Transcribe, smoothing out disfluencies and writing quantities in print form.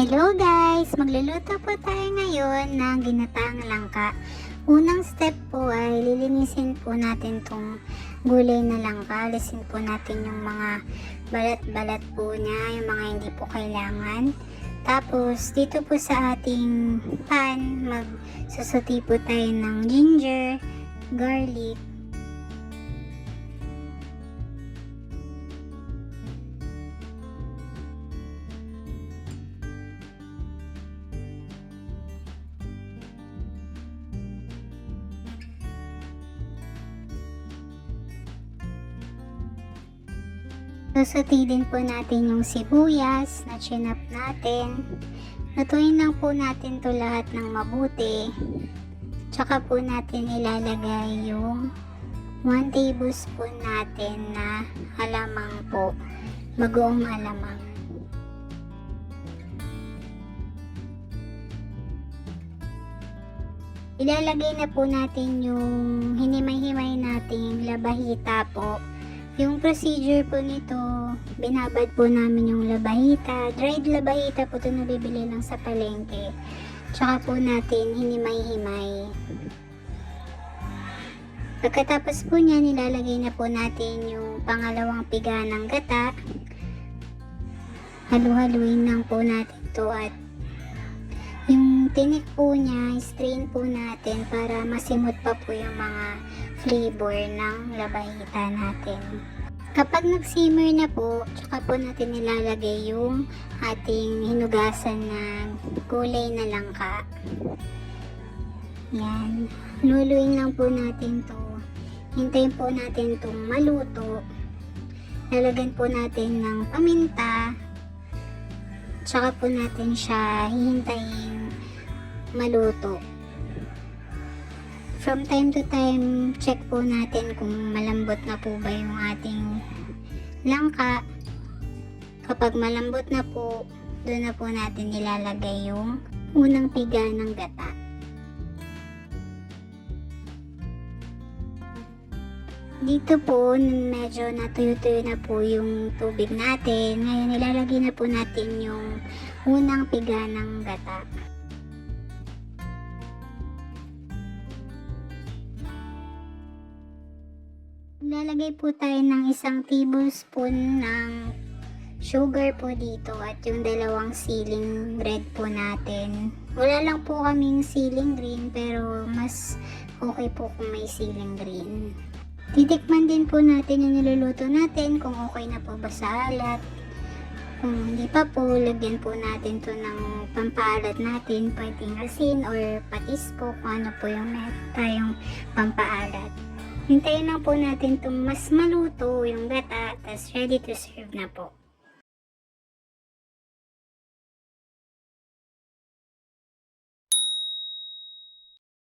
Hello guys! Magluluto po tayo ngayon ng ginataang langka. Unang step po ay lilinisin po natin tong gulay na langka. Alisin po natin yung mga balat-balat po niya, yung mga hindi po kailangan. Tapos dito po sa ating pan, magsusuti po tayo ng ginger, garlic, susutin po natin yung sibuyas na chinap natin. Lutuin lang po natin to lahat ng mabuti. Tsaka po natin ilalagay yung 1 tablespoon natin na alamang po. Bagoong alamang. Ilalagay na po natin yung hinimay-himay nating labahita po. Yung procedure po nito, binabad po namin yung labahita. Dried labahita po ito nabibili lang sa palengke. Tsaka po natin hinimay-himay. Pagkatapos po niya, nilalagay na po natin yung pangalawang piga ng gata. Halu-haluin lang po natin to at yung tinik po niya, strain po natin para masimot pa po yung mga flavor ng labahita natin. Kapag nag-simmer na po, tsaka po natin nilalagay yung ating hinugasan na gulay na langka. Yan. Luluin lang po natin to. Hintayin po natin itong maluto. Lalagyan po natin ng paminta. Tsaka po natin siya hihintayin maluto. From time to time, check po natin kung malambot na po ba yung ating langka. Kapag malambot na po, doon na po natin ilalagay yung unang piga ng gata. Dito po, medyo natuyo-tuyo na po yung tubig natin. Ngayon, ilalagay na po natin yung unang piga ng gata. Lalagay po tayo ng 1 tablespoon ng sugar po dito at yung 2 siling bread po natin. Wala lang po kaming siling green pero mas okay po kung may siling green. Titikman din po natin yung niluluto natin kung okay na po ba sa alat. Kung hindi pa po, lagyan po natin to ng pampaalat natin, pwedeng asin or patis po kung ano po yung meron tayong pampaalat. Hintayin lang po natin itong mas maluto yung gata, tas ready to serve na po.